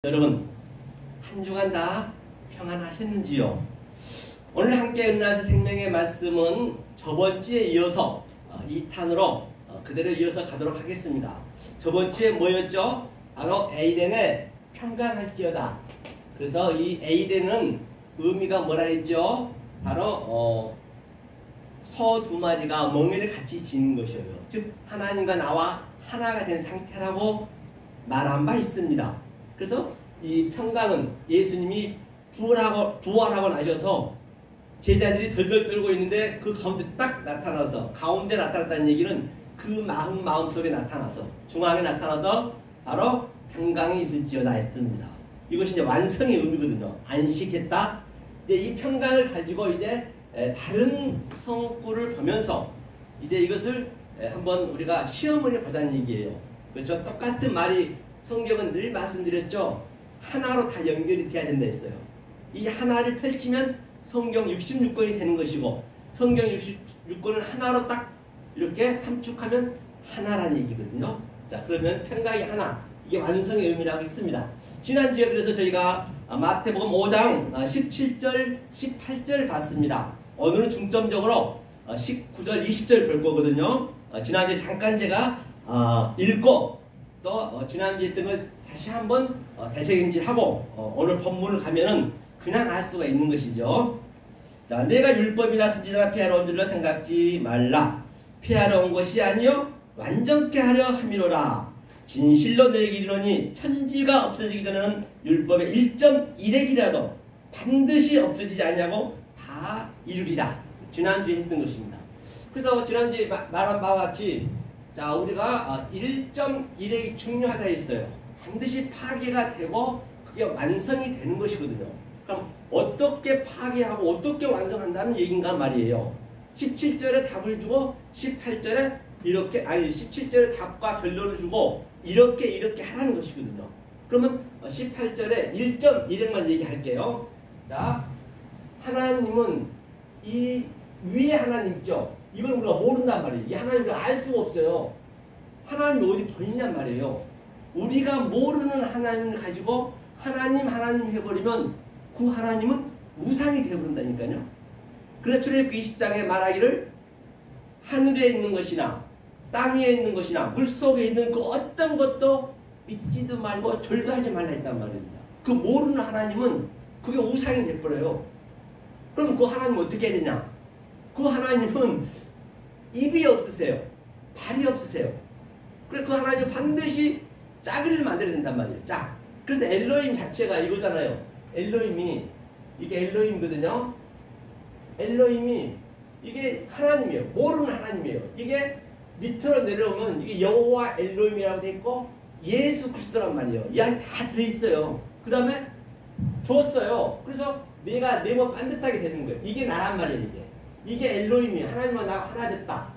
여러분, 한 주간 다 평안하셨는지요? 오늘 함께 은혜하실 생명의 말씀은 저번 주에 이어서 2탄으로 그대로 이어서 가도록 하겠습니다. 저번 주에 뭐였죠? 바로 에이덴에 평강할지어다. 그래서 이 에이덴은 의미가 뭐라 했죠? 바로 소 두 마리가 멍에를 같이 지는 것이에요. 즉 하나님과 나와 하나가 된 상태라고 말한 바 있습니다. 그래서 이 평강은 예수님이 부활하고 나셔서 제자들이 덜덜 떨고 있는데 그 가운데 딱 나타나서, 가운데 나타났다는 얘기는 그 마음속에 나타나서, 중앙에 나타나서 바로 평강이 있을지어다 했습니다. 이것이 이제 완성의 의미거든요. 안식했다. 이제 이 평강을 가지고 이제 다른 성구를 보면서 이제 이것을 한번 우리가 시험을 해보자는 얘기예요. 그렇죠? 똑같은 말이 성경은 늘 말씀드렸죠. 하나로 다 연결이 돼야 된다 했어요. 이 하나를 펼치면 성경 66권이 되는 것이고, 성경 66권을 하나로 딱 이렇게 함축하면 하나라는 얘기거든요. 자, 그러면 평강이 하나, 이게 완성의 의미라고 했습니다. 지난주에 그래서 저희가 마태복음 5장 17절, 18절 봤습니다. 오늘은 중점적으로 19절, 20절 볼 거거든요. 지난주에 잠깐 제가 읽고 또 지난주에 했던 걸 다시 한번 되새김질하고 오늘 본문을 가면은 그냥 알 수가 있는 것이죠. 자, 내가 율법이나 선지자나 폐하러 온 줄로 생각지 말라. 폐하러 온 것이 아니요 완전케 하려 함이로라. 진실로 내게 이르노니 천지가 없어지기 전에는 율법의 1.1핵이라도 반드시 없어지지 않냐고 다 이루리라. 지난주에 했던 것입니다. 그래서 지난주에 말한 바와 같이, 자, 우리가 1.1핵이 중요하다 했어요. 반드시 파괴가 되고 그게 완성이 되는 것이거든요. 그럼 어떻게 파괴하고 어떻게 완성한다는 얘기인가 말이에요. 17절에 답을 주고 18절에 이렇게, 17절에 답과 결론을 주고 이렇게 하라는 것이거든요. 그러면 18절에 1.1핵만 얘기할게요. 자, 하나님은 이 위에 하나님 있죠. 이걸 우리가 모른단 말이에요. 이 하나님을 알 수가 없어요. 하나님이 어디 보이냔 말이에요. 우리가 모르는 하나님을 가지고 하나님 해버리면 그 하나님은 우상이 되어버린다니까요. 그래서 출애굽기 20장에 말하기를 하늘에 있는 것이나 땅 위에 있는 것이나 물속에 있는 그 어떤 것도 믿지도 말고 절도 하지 말라 했단 말입니다. 그 모르는 하나님은 그게 우상이 돼버려요. 그럼 그 하나님은 어떻게 해야 되냐? 그 하나님은 입이 없으세요. 발이 없으세요. 그래서 그 하나님은 반드시 짝을 만들어야 된단 말이에요. 짝. 그래서 엘로힘 자체가 이거잖아요. 엘로힘이, 이게 엘로힘이거든요. 엘로힘이 이게 하나님이에요. 모르는 하나님이에요. 이게 밑으로 내려오면 이게 여호와 엘로힘이라고 돼 있고 예수 그리스도란 말이에요. 이 안에 다 들어있어요. 그 다음에 주었어요. 그래서 내가 내 몸 반듯하게 되는 거예요. 이게 나란 말이에요. 이게 엘로힘이에요. 하나님과 나가 하나 됐다.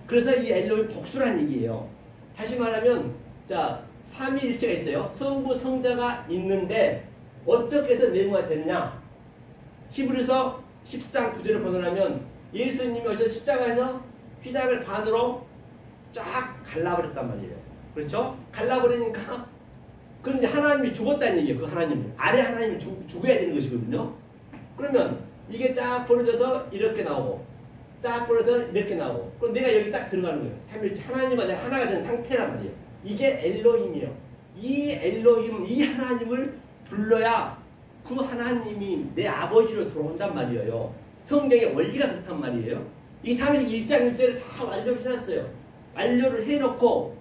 그래서 이 엘로힘 복수란 얘기예요. 다시 말하면, 자, 삼위일체가 있어요. 성부, 성자가 있는데 어떻게 해서 내모가 되느냐? 히브리서 10장 9절을 벗어나면 예수님이 오셔서 십자가에서 휘장을 반으로 쫙 갈라버렸단 말이에요. 그렇죠? 갈라버리니까 그럼 이제 하나님이 죽었다는 얘기예요. 그 하나님이. 아래 하나님이 죽어야 되는 것이거든요. 그러면 이게 쫙 벌어져서 이렇게 나오고 쫙 벌어져서 이렇게 나오고, 그럼 내가 여기 딱 들어가는 거예요. 삼위일체 하나님과 내가 하나가 된 상태란 말이에요. 이게 엘로힘이에요. 이 엘로힘, 이 하나님을 불러야 그 하나님이 내 아버지로 들어온단 말이에요. 성경의 원리가 그렇단 말이에요. 이 당시 1장 1절을 다 완료를 해놨어요. 완료를 해놓고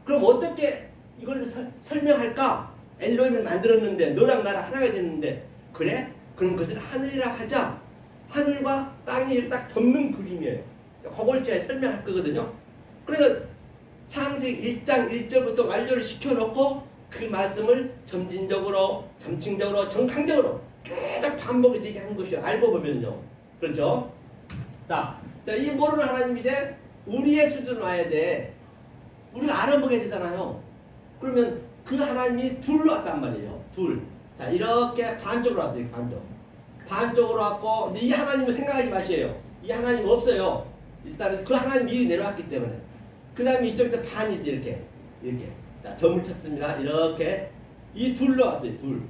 그럼 어떻게 이걸 설명할까? 엘로힘을 만들었는데 너랑 나랑 하나가 됐는데, 그래? 그럼 그것을 하늘이라 하자. 하늘과 땅이 딱 덮는 그림이에요. 그걸 제가 설명할 거거든요. 그러니까 창세기 1장 1절부터 완료를 시켜놓고 그 말씀을 점진적으로, 점층적으로, 정강적으로 계속 반복해서 얘기하는 것이에요. 알고 보면요. 그렇죠? 자, 이 모르는 하나님이 이제 우리의 수준으로 와야 돼. 우리가 알아보게 되잖아요. 그러면 그 하나님이 둘로 왔단 말이에요. 둘. 자, 이렇게 반쪽으로 왔어요. 반쪽으로 왔고, 근데 이 하나님을 생각하지 마세요. 이 하나님 없어요. 일단은 그 하나님 미리 내려왔기 때문에. 그 다음에 이쪽에 반이 있어요. 이렇게. 자, 점을 쳤습니다. 이렇게 이 둘로 왔어요. 둘.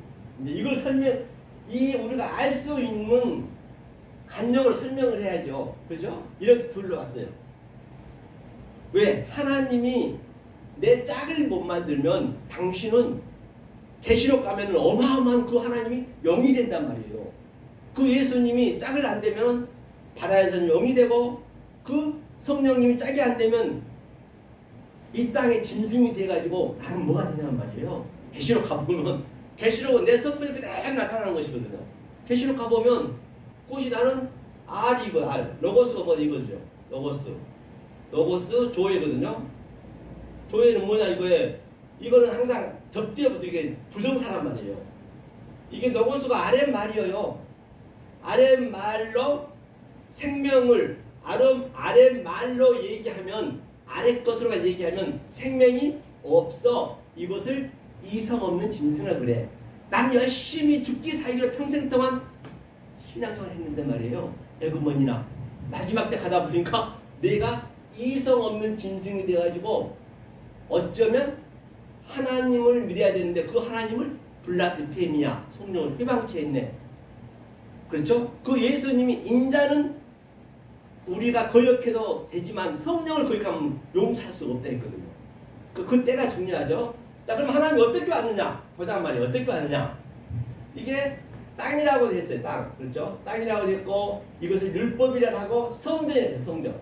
이제 이걸 우리가 알 수 있는 간역을 설명을 해야죠. 그죠? 이렇게 둘로 왔어요. 왜? 하나님이 내 짝을 못 만들면 당신은 계시록 가면은 어마어마한 그 하나님이 영이 된단 말이에요. 그 예수님이 짝을 안 되면 바다에서는 영이 되고 그 성령님이 짝이 안 되면 이 땅에 짐승이 돼가지고 나는 뭐가 되냐는 말이에요. 계시록 가보면 계시록은 내 성품이 그대로 나타나는 것이거든요. 계시록 가보면 꽃이 나는 R이 이거 R 로고스가 뭐 이거죠. 로고스 조회거든요. 조회는 뭐냐 이거에 이거는 항상 접뒤에부터 이게 부정사란 말이에요. 이게 로고스가 아랫 말이에요. 아랫 말로 생명을 아랫 말로 얘기하면 아랫 것으로만 얘기하면 생명이 없어. 이것을 이성 없는 짐승이라 그래. 나는 열심히 죽기 살기로 평생 동안 신앙생활을 했는데 말이에요. 에그머니나 마지막 때 가다 보니까 내가 이성 없는 짐승이 돼가지고 어쩌면 하나님을 믿어야 되는데 그 하나님을 블라스페미아 성령을 회방치했네. 그렇죠? 그 예수님이 인자는 우리가 거역해도 되지만 성령을 거역하면 용서할 수가 없다 했거든요. 그때가 중요하죠. 자, 그럼 하나님이 어떻게 왔느냐? 보단 말이에요. 어떻게 왔느냐? 이게 땅이라고 됐어요. 땅. 그렇죠? 땅이라고 됐고 이것을 율법이라고 하고 성전이라고 했어요. 성전.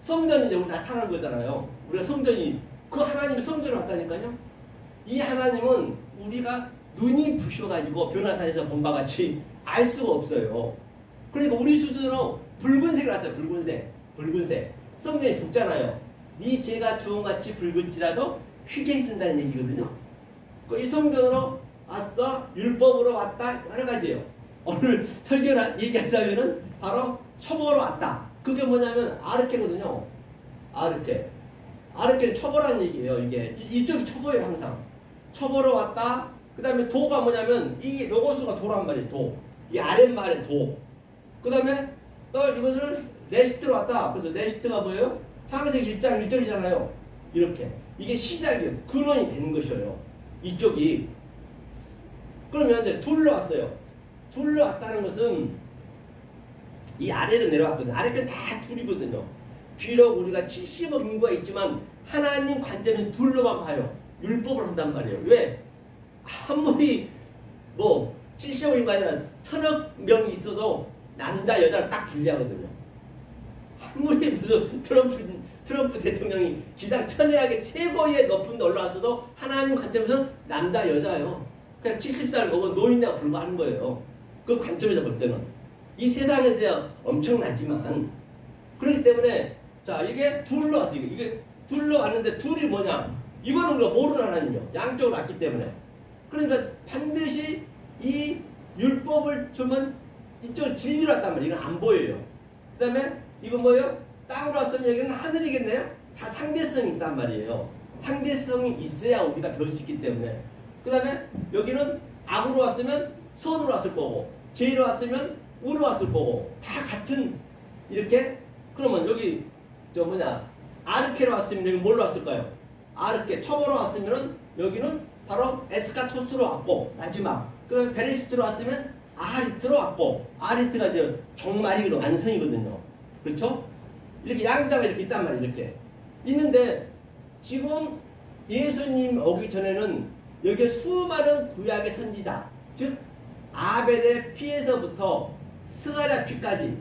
성전이 이제 우리 나타난 거잖아요. 우리가 성전이 그 하나님이 성전으로 왔다니까요. 이 하나님은 우리가 눈이 부셔가지고 변화산에서 본 바 같이 알 수가 없어요. 그러니까 우리 수준으로 붉은색을 왔어요. 붉은색. 성전이 붉잖아요. 네 죄가 주홍같이 붉은지라도 휘게 해준다는 얘기거든요. 이 성전으로 왔어. 율법으로 왔다. 여러 가지예요. 오늘 설교를 얘기하자면은 바로 초보로 왔다. 그게 뭐냐면 아르케거든요. 아르케는 초보라는 얘기예요. 이쪽이 초보예요. 항상. 초보로 왔다. 그 다음에 도가 뭐냐면 이 로고스가 도란 말이에요. 도. 이 아랫말의 도. 그 다음에 또 이것을 레시트로 왔다. 그래서 레시트가 뭐예요? 창세기 1장 1절이잖아요. 이렇게. 이게 시작이에요. 근원이 되는 것이에요. 이쪽이. 그러면 이제 둘로 왔어요. 둘로 왔다는 것은 이 아래로 내려왔거든요. 아래까지 다 둘이거든요. 비록 우리가 70억 인구가 있지만 하나님 관점은 둘로만 봐요. 율법을 한단 말이에요. 왜? 아무리 70억 인구가 아니라 1000억 명이 있어도 남자 여자를 딱 분리하거든요. 아무리 무슨 트럼프 대통령이 기상천외하게 최고의 높은 데 올라왔어도 하나님 관점에서는 남자 여자예요. 그냥 70살 먹은 노인네가 불과한 거예요. 그 관점에서 볼 때는. 이 세상에서야 엄청나지만 그렇기 때문에 자 이게 둘로 왔어요. 이게 둘로 왔는데 둘이 뭐냐? 이거는 우리가 모르는 하나님이요. 양쪽으로 왔기 때문에. 그러니까 반드시 이 율법을 주면 이쪽을 진리로 왔단 말이에요. 이건 안 보여요. 그 다음에 이건 뭐예요? 땅으로 왔으면 여기는 하늘이겠네요. 다 상대성이 있단 말이에요. 상대성이 있어야 우리가 배울 수 있기 때문에. 그 다음에 여기는 악으로 왔으면 선으로 왔을 거고 죄로 왔으면 우로 왔을 거고 다 같은 이렇게. 그러면 여기 아르케로 왔으면 여기 뭘로 왔을까요? 아르케 초보로 왔으면 여기는 바로 에스카토스로 왔고 마지막. 그 다음에 베레시트로 왔으면 아리트로 왔고 아리트가 이제 종말이거든. 완성이거든요. 그렇죠? 이렇게 양자가 이렇게 있단 말이에요. 이렇게 있는데 지금 예수님 오기 전에는 여기에 수많은 구약의 선지자, 즉 아벨의 피에서부터 스가랴 피까지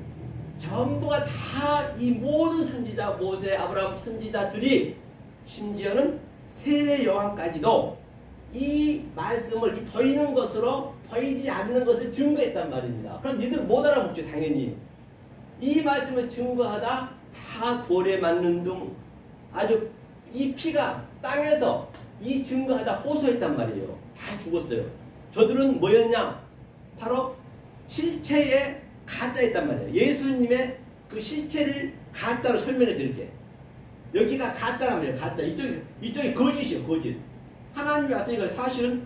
전부가 다 이 모든 선지자, 모세, 아브라함 선지자들이 심지어는 세례 요한까지도 이 말씀을 이 보이는 것으로 보이지 않는 것을 증거했단 말입니다. 그럼 니들 못 알아먹죠. 당연히. 이 말씀을 증거하다 다 돌에 맞는 둥 아주 이 피가 땅에서 이 증거하다 호소했단 말이에요. 다 죽었어요. 저들은 뭐였냐? 바로 실체의 가짜였단 말이에요. 예수님의 그 실체를 가짜로 설명해서 이렇게. 여기가 가짜란 말이에요. 가짜. 이쪽이 거짓이에요. 거짓. 하나님이 왔으니까 사실은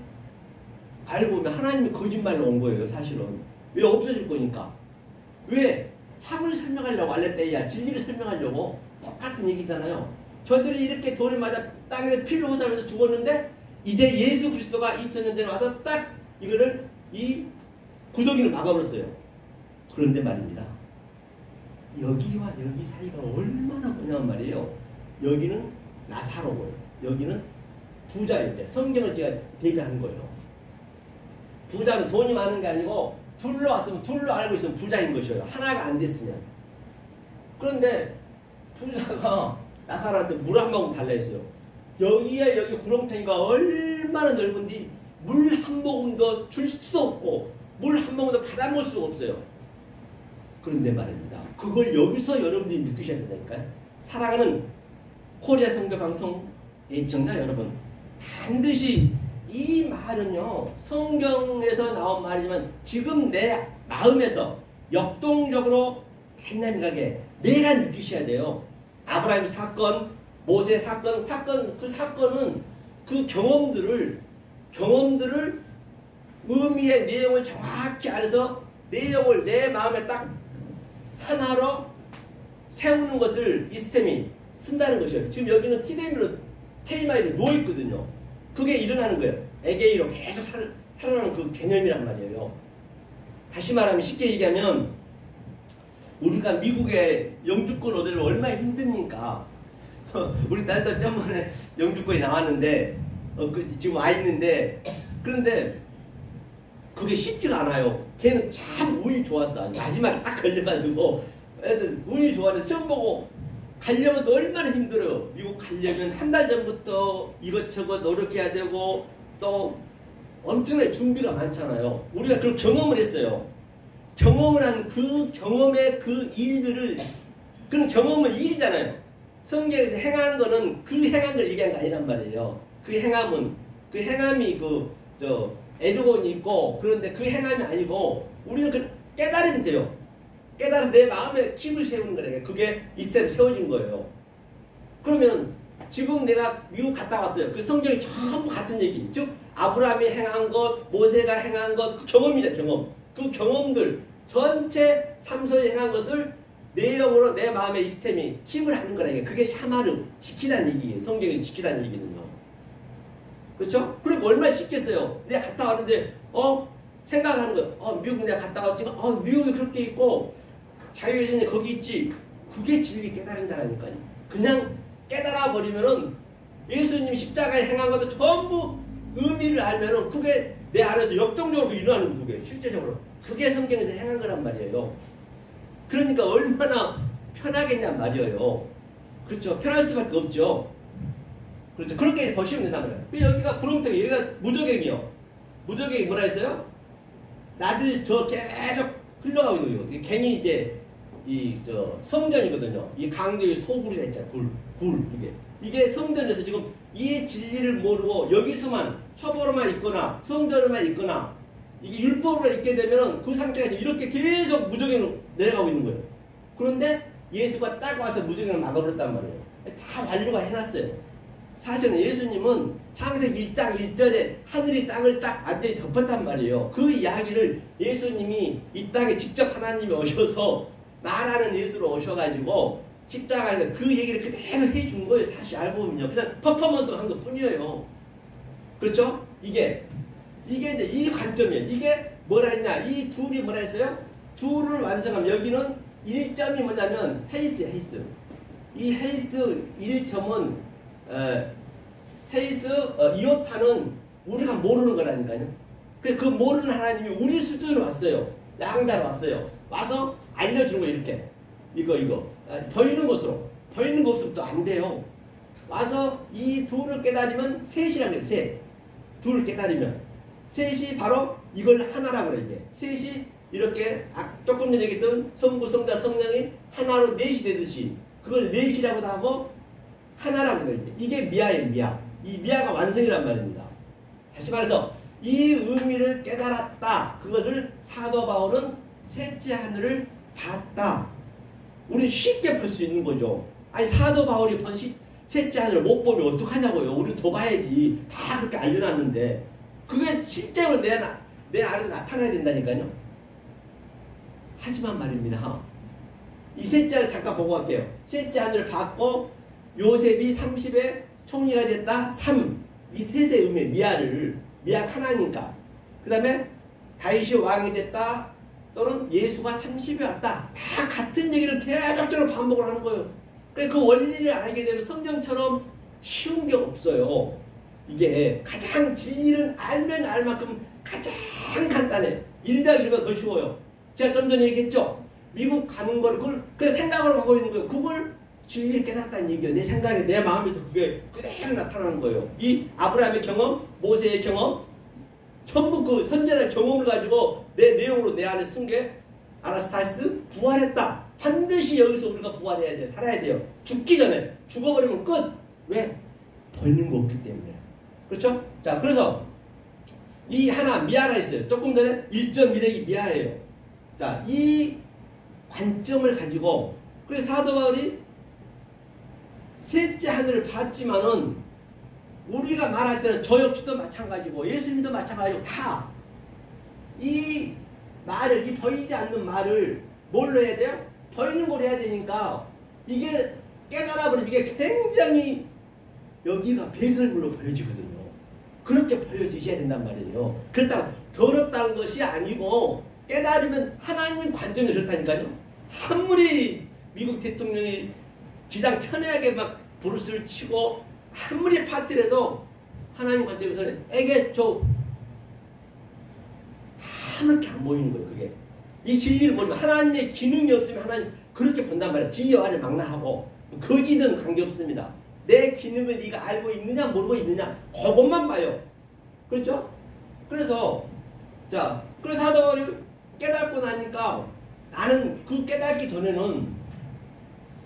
알고 보면 하나님이 거짓말로 온 거예요. 사실은. 왜 없어질 거니까. 왜? 참을 설명하려고 알레떼야. 진리를 설명하려고. 똑같은 얘기잖아요. 저들이 이렇게 돌에 맞아 땅에 피를 호소하면서 죽었는데 이제 예수 그리스도가 2000년 전에 와서 딱 이거를 이 구더기를 막아버렸어요. 그런데 말입니다. 여기와 여기 사이가 얼마나 뭐냐면 말이에요. 여기는 나사로고요. 여기는 부자인데 성경을 제가 대비하는 거예요. 부자는 돈이 많은 게 아니고 둘로 왔으면 둘로 알고 있으면 부자인 것이에요. 하나가 안 됐으면. 그런데 부자가 나사로한테 물 한 모금 달라 했어요. 여기에 여기 구렁텅이가 얼마나 넓은데 물 한 모금도 줄 수도 없고 물 한 모금도 받아먹을 수가 없어요. 그런데 말입니다. 그걸 여기서 여러분들이 느끼셔야 된다니까요. 사랑하는 코리아 성교방송 애청자 여러분, 반드시 이 말은요 성경에서 나온 말이지만 지금 내 마음에서 역동적으로 다이나믹하게 내가 느끼셔야 돼요. 아브라함 사건, 모세 사건, 그 사건은 그 경험들을 의미의 내용을 정확히 알아서 내용을 내 마음에 딱 하나로 세우는 것을 이 시스템이 쓴다는 것이에요. 지금 여기는 TMI로 누워있거든요. 그게 일어나는 거예요. 에게이로 계속 살아나는 그 개념이란 말이에요. 다시 말하면 쉽게 얘기하면 우리가 미국의 영주권 얻으려면 얼마나 힘듭니까? 우리 딸도 저번에 영주권이 나왔는데 지금 와 있는데 그런데 그게 쉽지가 않아요. 걔는 참 운이 좋았어. 마지막에 딱 걸려가지고 애들 운이 좋아서 시험 보고 가려면 또 얼마나 힘들어요. 미국 가려면 한 달 전부터 이것저것 노력해야 되고 또 엄청나게 준비가 많잖아요. 우리가 그런 경험을 했어요. 경험을 한 그 경험의 그 일들을, 그런 경험은 일이잖아요. 성경에서 행한 거는 그 행한 걸 얘기한 게 아니란 말이에요. 그 행함이 에르곤이 있고, 그런데 그 행함이 아니고 우리는 그 깨달으면 돼요. 깨달아서 내 마음에 킵을 세우는 거래요. 그게 이 스텝 세워진 거예요. 그러면 지금 내가 미국 갔다 왔어요. 그 성경이 전부 같은 얘기. 즉 아브라함이 행한 것, 모세가 행한 것, 그 경험이죠. 경험. 그 경험들 전체 삼서에 행한 것을 내용으로 내 마음에 이 시스템이 킵을 하는 거라니까. 그게 샤마르, 지키다는 얘기예요. 성경이 지키다는 얘기는요. 그렇죠? 그럼 얼마나 쉽겠어요. 내가 갔다 왔는데 생각하는 거예요. 미국 내가 갔다 왔으니까 미국이 그렇게 있고 자유의 신이 거기 있지. 그게 진리 깨달은다라니까요. 그냥 깨달아 버리면은 예수님 십자가에 행한 것도 전부 의미를 알면은 그게 내 안에서 역동적으로 일어나는 거. 그게 실제적으로 그게 성경에서 행한 거란 말이에요. 그러니까 얼마나 편하겠냐 말이에요. 그렇죠? 편할 수밖에 없죠. 그렇죠? 그렇게 보시면 된다 그래요. 여기가 구렁텅이, 여기가 무저갱이요. 무저갱이 뭐라 했어요? 나들 저 계속 흘러가고 있는 거예요. 갱이 이제 성전이거든요. 이 강도의 소굴이라 했잖아요. 굴 이게 성전에서 지금 이 진리를 모르고 여기서만 처벌로만 있거나 성전으로만 있거나 이게 율법으로 있게 되면 그 상태가 이렇게 계속 무저갱으로 내려가고 있는 거예요. 그런데 예수가 딱 와서 무저갱을 막아버렸단 말이에요. 다 완료가 해놨어요. 사실은 예수님은 창세기 1장 1절에 하늘이 땅을 딱 완전히 덮었단 말이에요. 그 이야기를 예수님이 이 땅에 직접 하나님이 오셔서 말하는 예수로 오셔가지고 십자가에서 그 얘기를 그대로 해준 거예요. 사실 알고 보면요. 그냥 퍼포먼스를 한 것 뿐이에요. 그렇죠? 이게 이제 이 관점이에요. 이게 뭐라 했냐? 이 둘이 뭐라 했어요? 둘을 완성하면 여기는 1점이 뭐냐면 헤이스. 이 헤이스 1점은 이오타는 우리가 모르는 거라니까요. 그 모르는 하나님이 우리 수준으로 왔어요. 양자로 왔어요. 와서 알려주는 거예요. 이렇게 이거 더 있는 것으로, 더 있는 거 없으면 또 안 돼요. 와서 이 둘을 깨달으면 셋이라는 거예요. 셋. 둘을 깨달으면 셋이 바로 이걸 하나라고 그래요. 이게 셋이 이렇게 조금 전에 얘기했던 성부, 성자, 성령이 하나로 넷이 되듯이 그걸 넷이라고도 하고 하나라고 해요. 이게 미아예요. 미아. 이 미아가 완성이란 말입니다. 다시 말해서 이 의미를 깨달았다. 그것을 사도 바울은 셋째 하늘을 봤다. 우리 쉽게 볼 수 있는 거죠. 아니 사도 바울이 본 셋째 하늘을 못 보면 어떡하냐고요. 우리 더 봐야지. 다 그렇게 알려놨는데 그게 실제로 내 안에서 나타나야 된다니까요. 하지만 말입니다. 이 셋째 하늘 잠깐 보고 갈게요. 셋째 하늘을 봤고 요셉이 30에 총리가 됐다. 3. 이 셋의 의미, 미아가 하나니까. 그 다음에 다윗이 왕이 됐다, 또는 예수가 30에 왔다. 다 같은 얘기를 계속적으로 반복을 하는 거예요. 그러니까 그 원리를 알게 되면 성경처럼 쉬운 게 없어요. 이게 가장 진리를 알면 알 만큼 가장 간단해. 1+1보다 더 쉬워요. 제가 좀 전에 얘기했죠. 미국 가는 걸 그걸 생각으로 하고 있는 거예요. 그걸 진리를 깨달았다는 얘기예요. 내 생각에, 내 마음에서 그게 그대로 나타나는 거예요. 이 아브라함의 경험, 모세의 경험, 전부 그 선전의 경험을 가지고 내 내용으로 내 안에 쓴 게 아나스타시스 부활했다. 반드시 여기서 우리가 부활해야 돼요. 살아야 돼요. 죽기 전에. 죽어버리면 끝. 왜? 벌는 거 없기 때문에. 그렇죠? 자, 그래서 이 하나 미아가 있어요. 조금 전에 1.1획이 미아예요. 자, 이 관점을 가지고, 그래서 사도 바울이 셋째 하늘을 봤지만은 우리가 말할 때는 저 역시도 마찬가지고 예수님도 마찬가지고 다 이 말을, 이 보이지 않는 말을 뭘로 해야 돼요? 보이는 걸 해야 되니까 이게 깨달아버리면 이게 굉장히 여기가 배설물로 보여지거든요. 그렇게 보여지셔야 된단 말이에요. 그렇다고 더럽다는 것이 아니고 깨달으면 하나님 관점이 그렇다니까요. 아무리 미국 대통령이 기장천외하게 막 브루스를 치고 아무리 파티라도 하나님 관점에서는 에게 저 하나밖에 안 보이는 거예요. 그게 이 진리를 보면 하나님의 기능이 없으면 하나님 그렇게 본단 말이에요. 지혜와를 망라하고 거지든 관계없습니다. 내 기능을 네가 알고 있느냐 모르고 있느냐 그것만 봐요. 그렇죠? 그래서 자, 그래서 사도 바울이 깨닫고 나니까 나는 그 깨닫기 전에는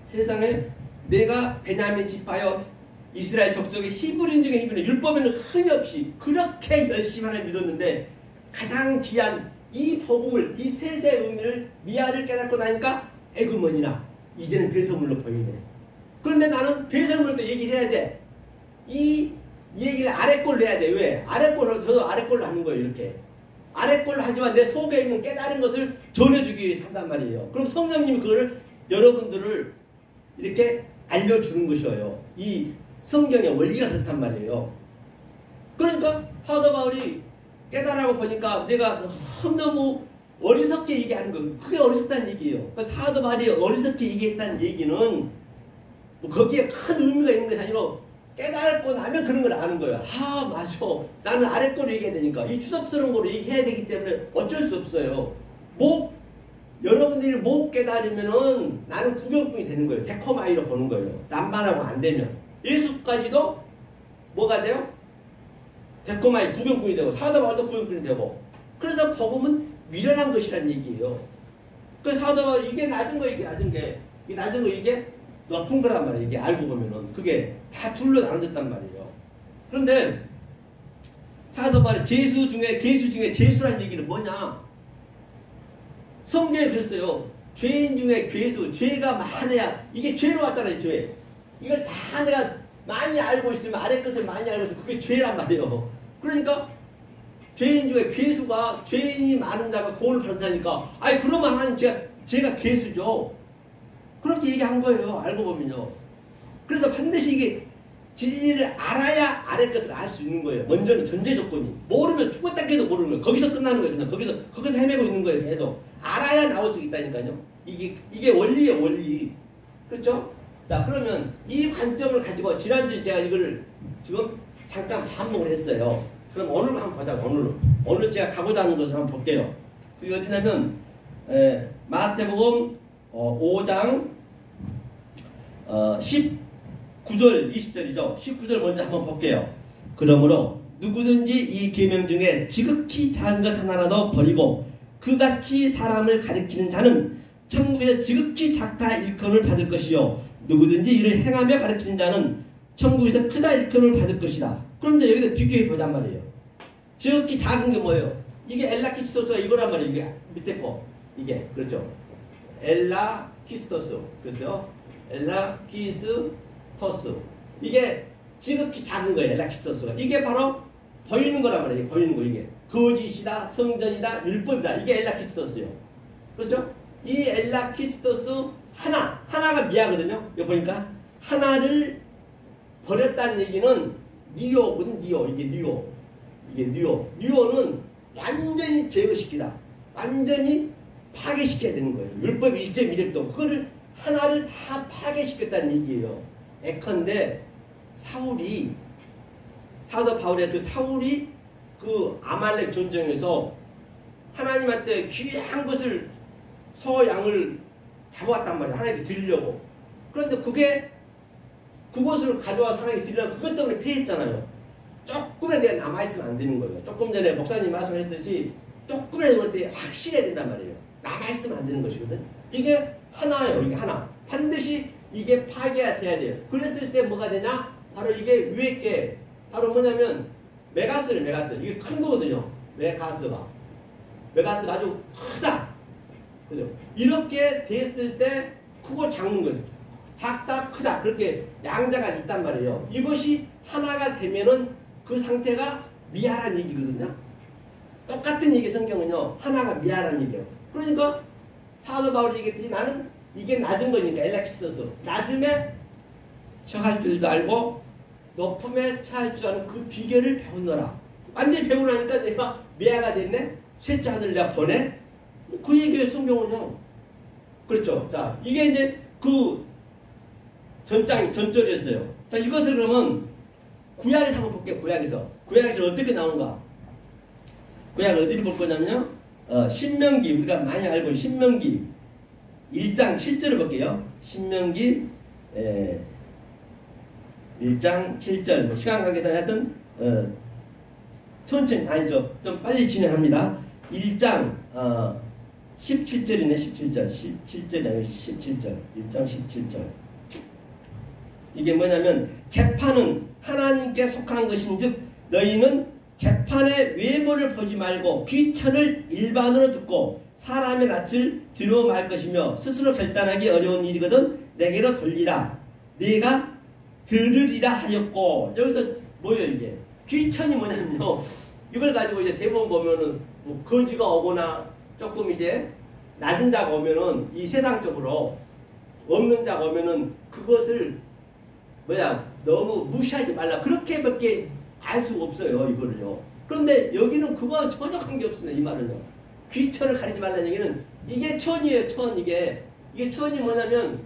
세상에 내가 베냐민 지파여 이스라엘 족속의 히브리인 중에 히브리인, 율법에는 흠이 없이 그렇게 열심히 하나님 믿었는데 가장 귀한 이 복음을, 이 셋의 의미를 미아를 깨닫고 나니까 에그머니나 이제는 배설물로 보이네. 그런데 나는 배설물도 얘기를 해야 돼. 이 얘기를 아래꼴로 해야 돼. 왜? 아래꼴로, 저도 아래꼴로 하는 거예요. 이렇게 아래꼴로 하지만 내 속에 있는 깨달은 것을 전해주기 위해 산단 말이에요. 그럼 성령님이 그거를 여러분들을 이렇게 알려주는 것이에요. 이 성경의 원리가 그렇단 말이에요. 그러니까 사도 바울이 깨달아고 보니까 내가 너무 어리석게 얘기하는 거예요. 그게 어리석다는 얘기예요. 사도 바울이 어리석게 얘기했다는 얘기는 뭐 거기에 큰 의미가 있는 것이 아니라 깨달고 나면 그런 걸 아는 거예요. 아, 맞아. 나는 아래 거로 얘기해야 되니까. 이 추접스러운 거로 얘기해야 되기 때문에 어쩔 수 없어요. 여러분들이 못 깨달으면은 나는 구경꾼이 되는 거예요. 데코마이로 보는 거예요. 남발하고 안 되면. 예수까지도 뭐가 돼요? 데코마이 구경꾼이 되고 사도 바울도 구경꾼이 되고. 그래서 복음은 미련한 것이란 얘기예요. 그래서 사도 바울 이게 낮은 거, 이게 낮은 게, 이게 낮은 거, 이게 높은 거란 말이에요. 이게 알고 보면은 그게 다 둘로 나눠졌단 말이에요. 그런데 사도 바울이 제수 중에 계수 중에 제수란 얘기는 뭐냐? 성경에 그랬어요. 죄인 중에 괴수, 죄가 많아야, 이게 죄로 왔잖아요. 죄. 이걸 다 내가 많이 알고 있으면, 아래 것을 많이 알고 있으면 그게 죄란 말이에요. 그러니까 죄인 중에 괴수가, 죄인이 많은 자가 구원을 받는다니까, 아니 그러면 하나님 제가 괴수죠. 그렇게 얘기한 거예요. 알고 보면요. 그래서 반드시 이게 진리를 알아야 아래 것을 알 수 있는 거예요. 먼저는 전제 조건이. 모르면 죽었다 해도 모르는 거예요. 거기서 끝나는 거예요. 그냥 거기서 헤매고 있는 거예요. 계속. 알아야 나올 수 있다니까요. 이게 원리예요. 원리. 그렇죠? 자, 그러면 이 관점을 가지고 지난주에 제가 이거를 지금 잠깐 반복을 했어요. 그럼 오늘 한번 보자고. 오늘 제가 가고자 하는 것을 한번 볼게요. 그게 어디냐면 마태복음 5장 19절 20절이죠. 19절 먼저 한번 볼게요. 그러므로 누구든지 이 계명 중에 지극히 작은 것 하나라도 버리고 그같이 사람을 가리키는 자는 천국에서 지극히 작다 일컬음을 받을 것이요 누구든지 이를 행하며 가리키는 자는 천국에서 크다 일컬음을 받을 것이다. 그런데 여기서 비교해 보잔 말이에요. 지극히 작은 게 뭐예요? 이게 엘라키스토스가 이거란 말이에요. 이게 밑에 거. 이게 그렇죠. 엘라키스토스. 그래서 엘라키스토스. 이게 지극히 작은 거예요. 엘라키스토스가. 이게 바로 보이는 거란 말이에요. 보이는 거 이게. 거짓이다, 성전이다, 율법이다. 이게 엘라키스토스예요. 그렇죠? 이 엘라키스토스 하나가 미하거든요. 여기 보니까 하나를 버렸다는 얘기는 니오거든. 니오. 이게 니오. 이게 니오. 니오는 완전히 제거시키다. 완전히 파괴시켜야 되는 거예요. 율법 1.1도 그거를 하나를 다 파괴시켰다는 얘기예요. 예컨대 사도 바울의 그 사울이 그 아말렉 전쟁에서 하나님한테 귀한 것을 소양을 잡아왔단 말이에요. 하나님께 드리려고. 그런데 그것을 가져와서 하나님께 드리려고 그것 때문에 패했잖아요. 조금이라도 내가 남아있으면 안 되는 거예요. 조금 전에 목사님 말씀하셨듯이 조금이라도 그럴 때 확실해야 된단 말이에요. 남아있으면 안 되는 것이거든. 이게 하나예요. 이게 하나. 반드시 이게 파괴가 돼야 돼요. 그랬을 때 뭐가 되냐? 바로 이게 위에 게 바로 뭐냐면 메가스를 이게 큰 거거든요. 메가스가 아주 크다. 그죠? 이렇게 됐을 때 크고 작은 거예요. 작다 크다 그렇게 양자가 있단 말이에요. 이것이 하나가 되면은 그 상태가 미아란 얘기거든요. 똑같은 얘기 성경은요. 하나가 미아란 얘기예요. 그러니까 사도 바울이 얘기했듯이 나는 이게 낮은 거니까 엘라키스토스 낮음에 처할 줄도 알고 높음에 처할 줄 아는 그 비결을 배우노라. 완전히 배우고 나니까 내가 미아가 됐네. 셋째 하늘 내가 보내. 그 얘기예요. 성경은요. 그렇죠. 자 이게 이제 그 전절이었어요. 자 이것을 그러면 구약에서 한번 볼게요. 구약에서 어떻게 나온가? 구약 어디를 볼 거냐면요. 신명기 우리가 많이 알고 신명기 1장 7절을 볼게요. 신명기 1장 7절 뭐 시간 관계상 하여튼 천천히 아니죠. 좀 빨리 진행합니다. 1장 17절이네. 17절이 아니고 17절 1장 17절 이게 뭐냐면 재판은 하나님께 속한 것인즉 너희는 재판의 외모를 보지 말고 귀천을 일반으로 듣고 사람의 낯을 뒤로 말 것이며 스스로 결단하기 어려운 일이거든 내게로 돌리라. 네가 들으리라 하였고 여기서 뭐예요 이게 귀천이 뭐냐면요. 이걸 가지고 이제 대부분 보면은 뭐 거지가 오거나 조금 이제 낮은 자가 오면은 이 세상적으로 없는 자가 오면은 그것을 너무 무시하지 말라. 그렇게밖에 알 수가 없어요. 이거를요. 그런데 여기는 그거와 전혀 관계없습니다. 이 말은요. 귀천을 가리지 말라는 얘기는 이게 천이에요. 천 이게 천이 뭐냐면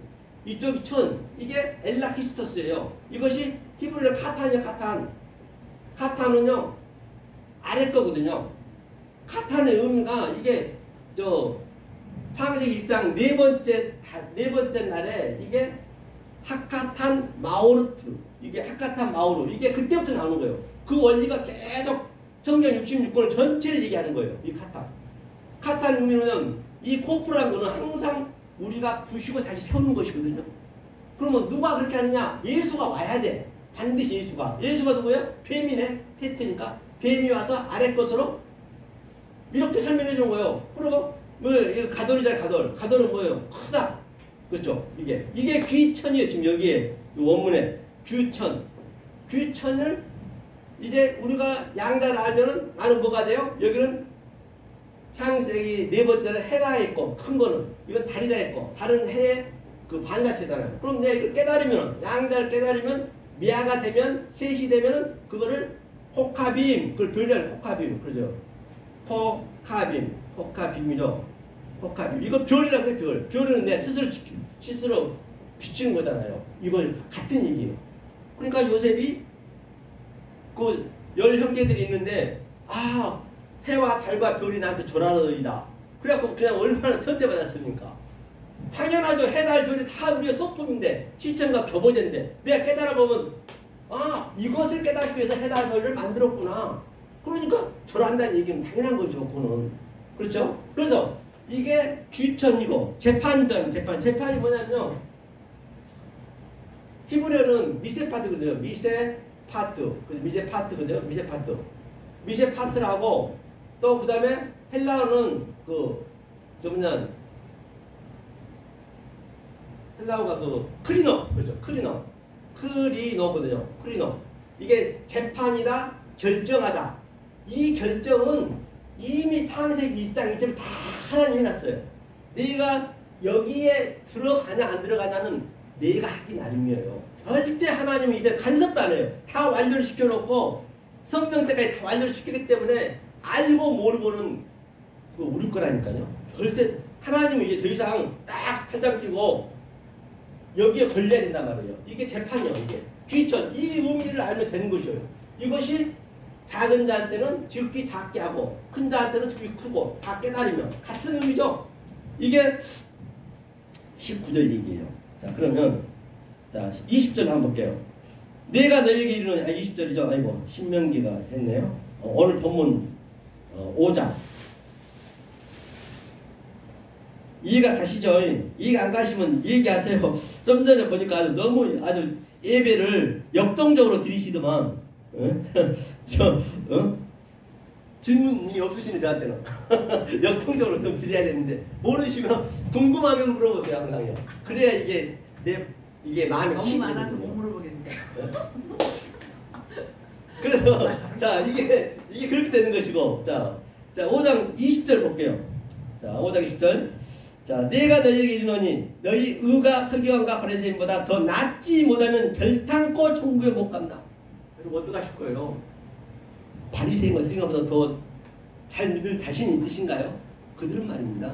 이쪽이 천 이게 엘라키스토스예요. 이것이 히브리어 카탄이요. 카탄은요 아래 거거든요. 카탄의 의미가 이게 창세기 1장 네 번째 날에 이게 하카탄 마오르트 이게 하카탄 마오르 이게 그때부터 나오는 거예요. 그 원리가 계속 성경 66권 전체를 얘기하는 거예요. 이 카탄 의미는 이 코프라는 거는 항상 우리가 부시고 다시 세우는 것이거든요. 그러면 누가 그렇게 하느냐? 예수가 와야 돼. 반드시 예수가 누구예요? 뱀이네. 테트니까 뱀이 와서 아래 것으로 이렇게 설명해 주는 거예요. 그리고 이거 가돌이잖아요. 가돌은 뭐예요? 크다. 그렇죠? 이게 귀천이에요. 지금 여기에 원문에 귀천을 이제 우리가 양자를 알면은 나는 뭐가 돼요? 여기는 창세기 네 번째는 해가 있고 큰 거는 이건 달이라 했고 다른 해의 그 반사체잖아요. 그럼 내가 이걸 깨달으면 양자를 깨달으면 미아가 되면 셋이 되면은 그거를 코카빔 그걸 별이라는 코카빔 그러죠. 코카빔이죠. 코카빔 이거 별이라고 해 별. 별은 내 스스로 비추는 거잖아요. 이걸 같은 얘기예요. 그러니까 요셉이 그 10형제들이 있는데 해와 달과 별이 나한테 절하더이다. 그래갖고 그냥 얼마나 천대받았습니까? 당연하죠. 해, 달, 별이 다 우리의 소품인데 시청과 교보제인데 내가 깨달아보면 이것을 깨닫기 위해서 해, 달, 별을 만들었구나. 그러니까 절한다는 얘기는 당연한 거죠. 그거는. 그렇죠? 그래서 이게 귀천이고 재판이 뭐냐면요. 히브리어는 미세파트거든요. 미세파트라고 또 그 다음에 헬라어는 헬라어가 크리노 그렇죠. 크리노거든요. 이게 재판이다 결정하다. 이 결정은 이미 창세기 1장 2절 다 하나님 해놨어요. 네가 여기에 들어가냐 안 들어가냐는 네가 하기 나름이에요. 절대 하나님은 이제 간섭도 안 해요. 다 완료를 시켜놓고 성령 때까지 다 완료를 시키기 때문에 알고 모르고는 우리 거라니까요. 절대 하나님은 이제 더 이상 딱 팔짱 끼고 여기에 걸려야 된단 말이에요. 이게 재판이요. 이게 귀천 이 의미를 알면 되는 것이에요. 이것이 작은 자한테는 지극히 작게 하고 큰 자한테는 지극히 크고 다 깨달으면 같은 의미죠. 이게 19절 얘기예요. 자 그러면 자 20절 한번 볼게요. 내가 너에게 이르노니 20절이죠. 아이고 신명기가 했네요. 오늘 본문 5장 이해가 가시죠? 이해가 안 가시면 얘기하세요. 좀 전에 보니까 아주 예배를 역동적으로 드리시더만 질문이 없으시네 저한테는. 역동적으로 좀 드려야 되는데 모르시면 궁금하면 물어보세요 항상요. 그래야 이게 마음이 너무 많아서 못 물어보겠는데. 그래서 자 이게 그렇게 되는 것이고 자 5장 20절 볼게요. 자 5장 20절 자 내가 너희에게 이르노니 너희 의가 서기관과 바리새인보다 더 낫지 못하면 결탄코 천국에 못 간다. 여러분 어떡하실 거예요? 바리새인과 서기관보다 더 잘 믿을 자신 있으신가요? 그들은 말입니다.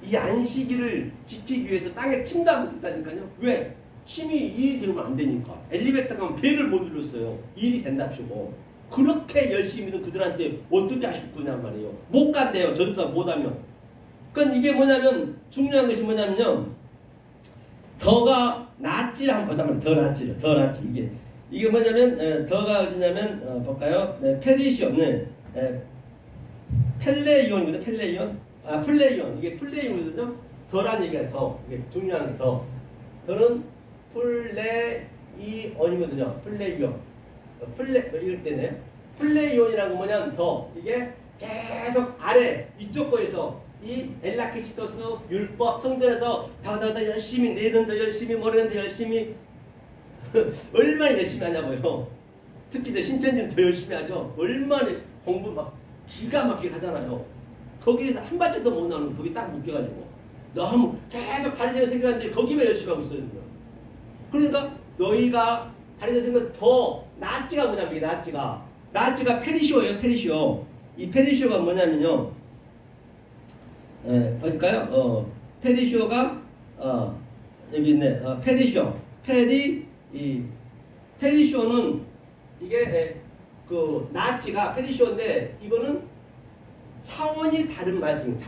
이 안식일을 지키기 위해서 땅에 침도 못했다니까요. 왜? 힘이 일이 되면 안 되니까. 엘리베이터 가면 배를 못 눌렀어요. 일이 된답시고. 그렇게 열심히 믿은 그들한테 어떻게 하실 거냔 말이에요. 못 간대요. 저들보다 못하면. 그러니까 이게 뭐냐면 중요한 것이 뭐냐면요. 더가 낫지를 한번 보자 말이에요. 더 낫지. 이게 뭐냐면 더가 어디냐면 볼까요? 네, 페리시온. 펠레이온이거든요. 플레이온. 이게 플레이온이거든요. 더란 얘기가 더. 이게 중요한 게 더. 더는 플레이온이거든요. 플레이온. 이럴 때네. 플레이온이라는 건 뭐냐면 더. 이게 계속 아래 이쪽 거에서 이 엘라키시토스 율법 성전에서 더 열심히 내는 더 열심히 모르는 더 열심히 얼마나 열심히 하냐고요. 특히 더 신천지는 더 열심히 하죠. 얼마나 공부 막 기가 막히게 하잖아요. 거기에서 한 발짝도 못 나오는 거기 딱 묶여가지고 너무 계속 바리새인 세계관들이 거기만 열심히 하고 있어요. 그러니까 너희가 바리새인 세계관 더 낫지가 뭐냐면 이게 낫지가 페리시오예요. 페리시오. 이 페리시오가 뭐냐면요. 볼까요? 페리시오가 여기 있네. 페리시오. 페리시오는 이게 그 나치가 페리시오인데 이거는 차원이 다른 말씀.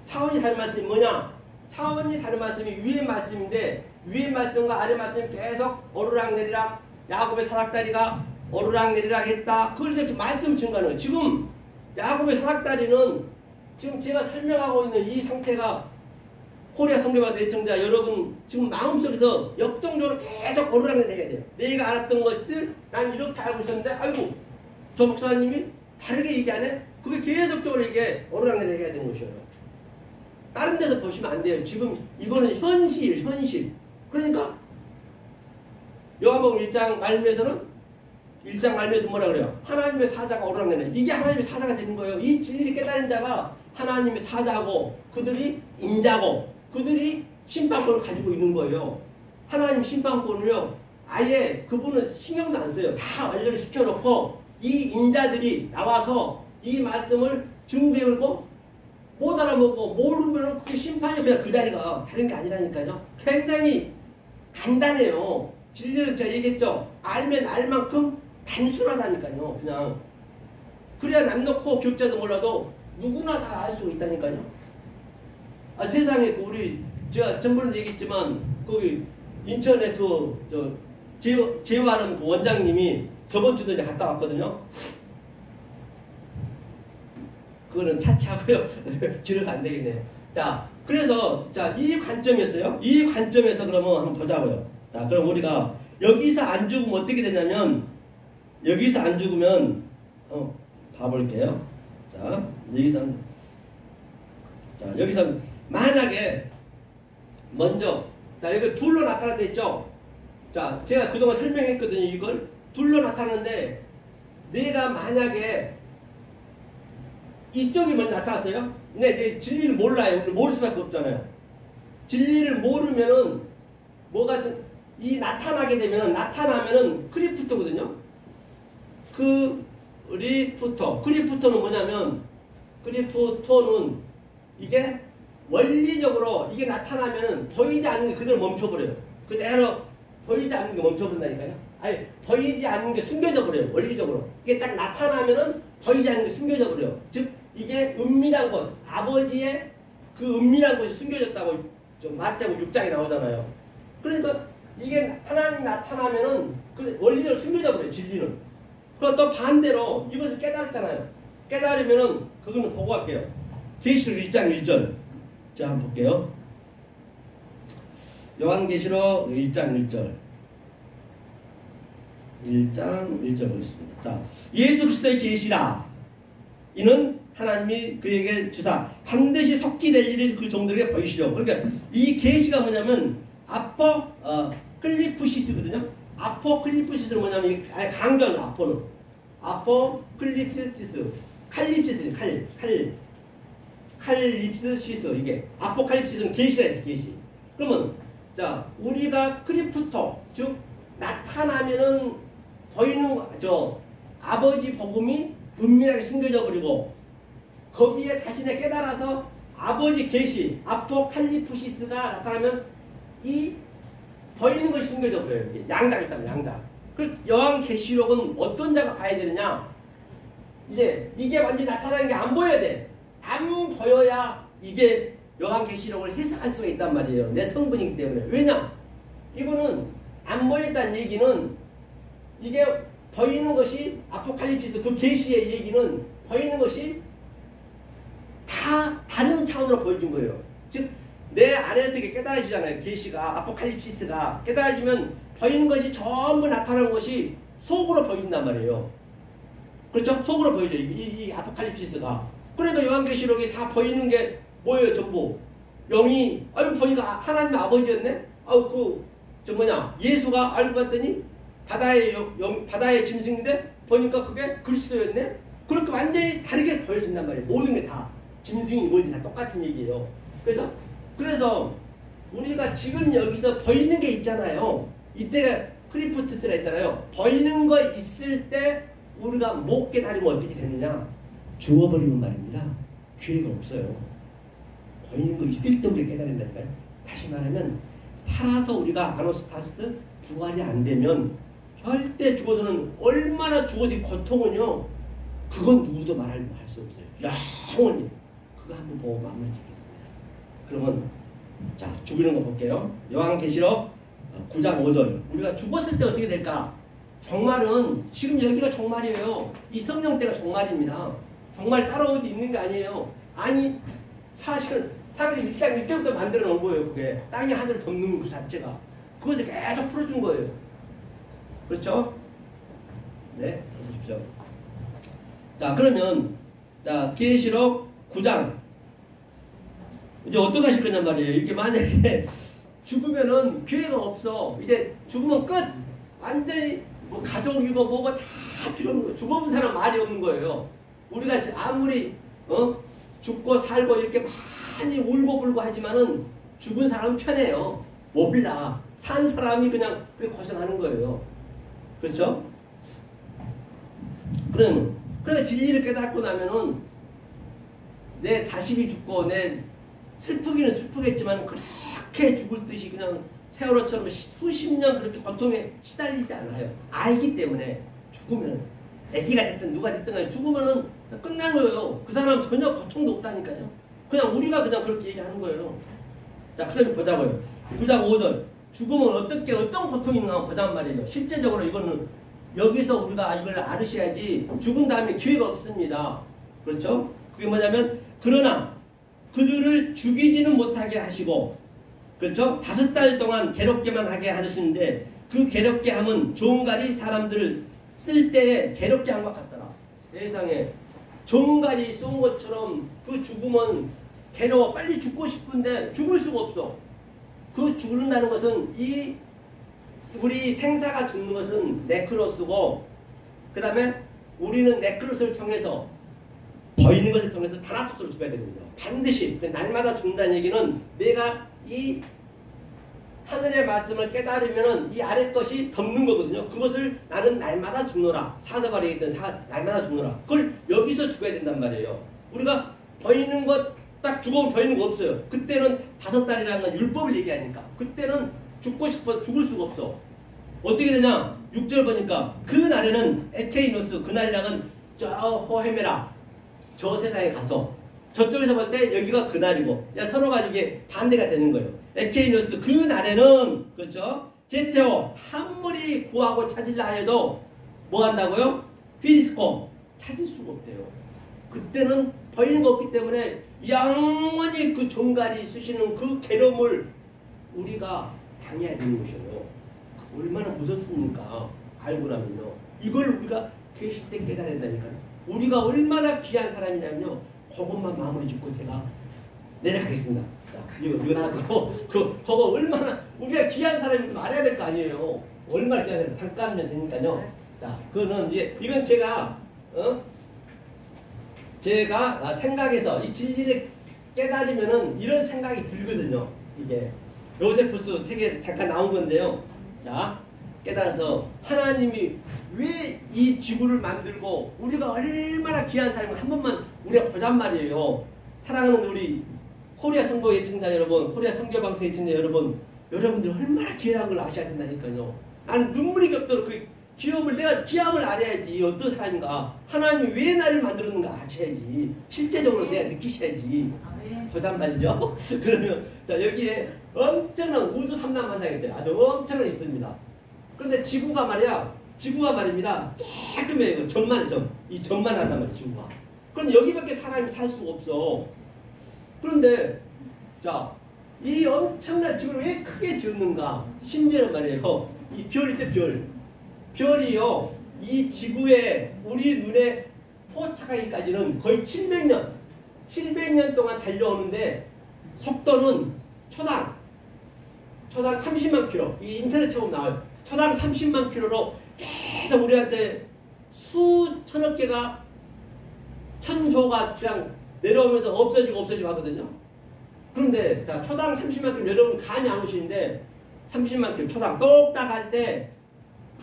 차원이 다른 말씀이 뭐냐? 차원이 다른 말씀이 위의 말씀인데 위의 말씀과 아래 말씀이 계속 오르락내리락 야곱의 사닥다리가 오르락내리락 했다. 그걸 이제 말씀 증거하는 거예요. 지금 야곱의 사닥다리는 지금 제가 설명하고 있는 이 상태가 코리아 성경에서 애청자 여러분 지금 마음속에서 역동적으로 계속 오르락내리락 해야 돼요. 내가 알았던 것들 난 이렇게 알고 있었는데 아이고 저 목사님이 다르게 얘기하네? 그게 계속적으로 이게 오르락내리락 해야 되는 것이에요. 다른 데서 보시면 안 돼요. 지금 이거는 현실. 그러니까 요한복음 1장 말미에서는 1장 말미에서 뭐라 그래요? 하나님의 사자가 오르락내리락. 이게 하나님의 사자가 되는 거예요. 이 진리를 깨달은 자가 하나님의 사자고 그들이 인자고 그들이 심판권을 가지고 있는 거예요. 하나님 심판권을요. 아예 그분은 신경도 안 써요. 다 완료를 시켜놓고 이 인자들이 나와서 이 말씀을 준비하고 못 알아먹고 모르면 그게 심판이 그냥 그 자리가 다른 게 아니라니까요. 굉장히 간단해요. 진리를 제가 얘기했죠. 알면 알 만큼 단순하다니까요. 그냥 그래야 난 놓고 교육자도 몰라도 누구나 다 알 수 있다니까요. 세상에 우리 제가 전번에도 얘기했지만 거기 인천에 제화하는 그 원장님이 저번 주도 이제 갔다 왔거든요. 그거는 차치하고요. 길어서 안 되겠네요. 자, 그래서 이 관점이었어요. 이 관점에서 그러면 한번 보자고요. 자, 그럼 우리가 여기서 안 죽으면 어떻게 되냐면 여기서 안 죽으면 봐볼게요. 여기서 만약에 먼저 여기 둘로 나타난데 있죠. 자, 제가 그동안 설명했거든요. 이걸 둘로 나타나는데 내가 만약에 이쪽이 먼저 나타났어요. 근데 내 진리를 몰라요. 모를 수밖에 없잖아요. 진리를 모르면은 뭐가 이 나타나면은 크리프토거든요. 크리프토는 뭐냐면 크리프토는 이게 원리적으로 이게 나타나면은 보이지 않는 게 그대로 멈춰버려요. 그대로 보이지 않는 게 멈춰버린다니까요. 아니 보이지 않는 게 숨겨져 버려요. 원리적으로 이게 딱 나타나면은 보이지 않는 게 숨겨져 버려요. 즉 이게 은밀한 것, 아버지의 그 은밀한 것이 숨겨졌다고 좀 마태복음 6장에 나오잖아요. 그러니까 이게 하나님 나타나면은 그 원리적으로 숨겨져 버려요. 진리는. 그리고 또 반대로 이것을 깨달았잖아요. 깨달으면은 그거는 보고 갈게요. 계시록 1장 1절. 자, 한번 볼게요. 요한계시록 1장 1절. 1장 1절 보겠습니다. 자, 예수 그리스도의 계시라. 이는 하나님이 그에게 주사 반드시 속히 될 일을 그 종들에게 보이시려. 그러니까 이 계시가 뭐냐면 아포클리프시스거든요. 아포클리프시스는 뭐냐면 강전 아포는 아포클리프시스 칼립시스 칼립시스 이게 아포칼립시스는 계시라 해서 계시. 그러면 자 우리가 크리프토 즉 나타나면은 보이는 아버지 복음이 은밀하게 숨겨져 버리고 거기에 자신의 깨달아서 아버지 계시 아포칼리프시스가 나타나면 이 보이는 것이 숨겨져 버려요. 양자가 있다면 양자. 그 요한계시록은 어떤 자가 봐야 되느냐? 이제 이게 완전히 나타나는 게 안 보여야 돼. 안 보여야 이게 요한계시록을 해석할 수가 있단 말이에요. 내 성분이기 때문에. 왜냐? 이거는 안 보였다는 얘기는 이게 보이는 것이 아포칼립시스 그 계시의 얘기는 보이는 것이 다 다른 차원으로 보여준 거예요. 즉 내 안에서 이게 깨달아지잖아요. 계시가 아포칼립시스가 깨달아지면 보이는 것이 전부 나타나는 것이 속으로 보여진단 말이에요. 그렇죠? 속으로 보여져 이 아포칼립시스가. 그러니까 요한계시록이 다 보이는 게 뭐예요? 전부 영이 알고 보니까 하나님의 아버지였네. 예수가 알고 봤더니 바다의 짐승인데 보니까 그게 그리스도였네. 그렇게 완전히 다르게 보여진단 말이에요. 모든 게 다 짐승이 뭐든 다 똑같은 얘기예요. 그래서 우리가 지금 여기서 보이는 게 있잖아요. 이때가 크리프트스라 했잖아요. 보이는 거 있을 때 우리가 못 깨달으면 어떻게 되느냐? 죽어버리는 말입니다. 기회가 없어요. 보이는 거 있을 때 우리가 깨달은다니까요. 다시 말하면 살아서 우리가 아노스타스 부활이 안 되면 절대 죽어서는 얼마나 죽어질 고통은요. 그건 누구도 말할 수 없어요. 영원히. 그거 한번 보고 마무리 짓겠습니다. 그러면 자 죽이는 거 볼게요. 요한계시록 9장 5절. 우리가 죽었을 때 어떻게 될까? 종말은 지금 여기가 종말이에요. 이 성령 때가 종말입니다. 종말 따로 어디 있는 게 아니에요. 아니 사실은 창세기 1장 1절부터 만들어 놓은 거예요. 그게 땅이 하늘을 덮는 그 자체가 그것을 계속 풀어준 거예요. 그렇죠? 네, 보십시오. 자 그러면 자 계시록 9장 이제 어떻게 하실 거냔 말이에요. 이렇게 만약에 죽으면은 기회가 없어. 이제 죽으면 끝. 완전히 뭐 가족이고 뭐고 다 필요 없는 거예요. 죽어본 사람 말이 없는 거예요. 우리가 아무리 죽고 살고 이렇게 많이 울고불고 하지만은 죽은 사람은 편해요. 몰라. 산 사람이 그냥 고생하는 거예요. 그렇죠? 그러니까 진리를 깨닫고 나면은 내 자식이 죽고 내 슬프기는 슬프겠지만 그렇게 죽을 듯이 그냥 세월호처럼 수십 년 그렇게 고통에 시달리지 않아요. 알기 때문에 죽으면 애기가 됐든 누가 됐든 간에 죽으면은 끝난 거예요. 그 사람 전혀 고통도 없다니까요. 그냥 우리가 그냥 그렇게 얘기하는 거예요. 자, 그러면 보자고요. 9장 5절. 죽으면 어떤 고통이 있나 보자는 말이에요. 실제적으로 이거는 여기서 우리가 이걸 알으셔야지 죽은 다음에 기회가 없습니다. 그렇죠? 그게 뭐냐면 그러나 그들을 죽이지는 못하게 하시고 그렇죠? 5달 동안 괴롭게만 하게 하시는데 그 괴롭게 함은 종갈이 사람들을 쓸 때에 괴롭게 한 것 같더라. 세상에 종갈이 쏜 것처럼 그 죽음은 괴로워. 빨리 죽고 싶은데 죽을 수가 없어. 그 죽는다는 것은 우리 생사가 죽는 것은 네크로스고 그 다음에 우리는 네크로스를 통해서 보이는 것을 통해서 타나토스로 죽어야 됩니다. 반드시 날마다 죽는다는 얘기는 내가 이 하늘의 말씀을 깨달으면은 이 아래 것이 덮는 거거든요. 그것을 나는 날마다 죽노라. 사도바리에 있던 날마다 죽노라. 그걸 여기서 죽어야 된단 말이에요. 우리가 버리는 것 딱 죽으면 버리는 거 없어요. 그때는 5달이라는 건 율법을 얘기하니까. 그때는 죽고 싶어 죽을 수가 없어. 어떻게 되냐? 6절 보니까 그 날에는 에케이노스, 그날이랑은 저 호헤메라, 저 세상에 가서 저쪽에서 볼 때 여기가 그날이고, 야, 서로가 이게 반대가 되는 거예요. 에케이노스, 그 날에는, 그렇죠? 제테오, 한물이 구하고 찾으려 하여도 뭐 한다고요? 피리스코, 찾을 수가 없대요. 그때는 버리는 거 없기 때문에 영원히 그 종갈이 쑤시는 그 괴로움을 우리가 당해야 되는 것이에요. 얼마나 무섭습니까? 알고 나면요. 이걸 우리가 계실 때 깨달아야 된다니까요. 우리가 얼마나 귀한 사람이냐면요. 그것만 마무리 짓고 제가 내려가겠습니다. 자, 이거 놔두고 그거 얼마나 우리가 귀한 사람인지 말해야 될 거 아니에요. 얼마나 귀한 사람 잠깐만 되니까요. 자, 그거는 이제 이건 제가 생각해서 이 진리를 깨달으면은 이런 생각이 들거든요. 이게 요세푸스 책에 잠깐 나온 건데요. 자, 깨달아서 하나님이 왜 이 지구를 만들고 우리가 얼마나 귀한 사람을 한 번만 우리가 보잔 말이에요. 사랑하는 우리 코리아 선거 예청자 여러분, 코리아 선교방송 예청자 여러분, 여러분들 얼마나 귀한 걸 아셔야 된다니까요. 나는 눈물이 겹도록 그 내가 귀함을 알아야지. 어떤 사람인가, 하나님이 왜 나를 만들었는가 아셔야지. 실제적으로 내가 느끼셔야지. 보잔 말이죠. 그러면 자, 여기에 엄청난 우주 삼단만상이 있어요. 아주 엄청난 있습니다. 그런데 지구가 말입니다. 조금의 점만의 점. 이 점만 한단 말이에요, 지구가. 그런데 여기밖에 사람이 살 수가 없어. 그런데, 자, 이 엄청난 지구를 왜 크게 지었는가? 심지어는 말이에요. 이 별 있죠, 별. 별이요, 이 지구에 우리 눈에 포착하기까지는 거의 700년 동안 달려오는데, 속도는 초당 30만 킬로. 이 인터넷 처음 나와요. 초당 30만 킬로로 계속 우리한테 수천억 개가 천조가 그냥 내려오면서 없어지고 하거든요. 그런데 자, 초당 30만 킬로, 여러분 감이 안 오시는데 30만 킬로 초당 똑딱 할 때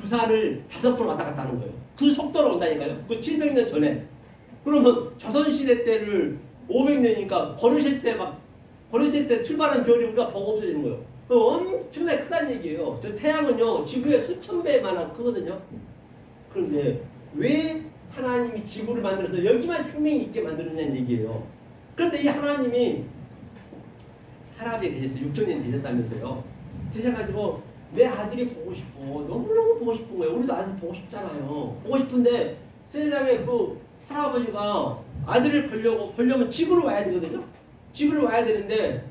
부산을 5번 왔다 갔다 하는 거예요. 그 속도로 온다니까요. 그 700년 전에. 그러면 조선시대 때를 500년이니까 버르실 때 출발한 별이 우리가 보고 없어지는 거예요. 엄청나게 크다는 얘기예요. 저 태양은요, 지구의 수천 배만한 크거든요. 그런데 왜 하나님이 지구를 만들어서 여기만 생명이 있게 만들었냐는 얘기예요. 그런데 이 하나님이 할아버지가 되셨어요. 6천년 되셨다면서요. 되셔가지고 내 아들이 보고 싶어. 너무너무 보고 싶은 거예요. 우리도 아들 보고 싶잖아요. 보고 싶은데 세상에 그 할아버지가 아들을 보려면 지구로 와야 되거든요. 지구를 와야 되는데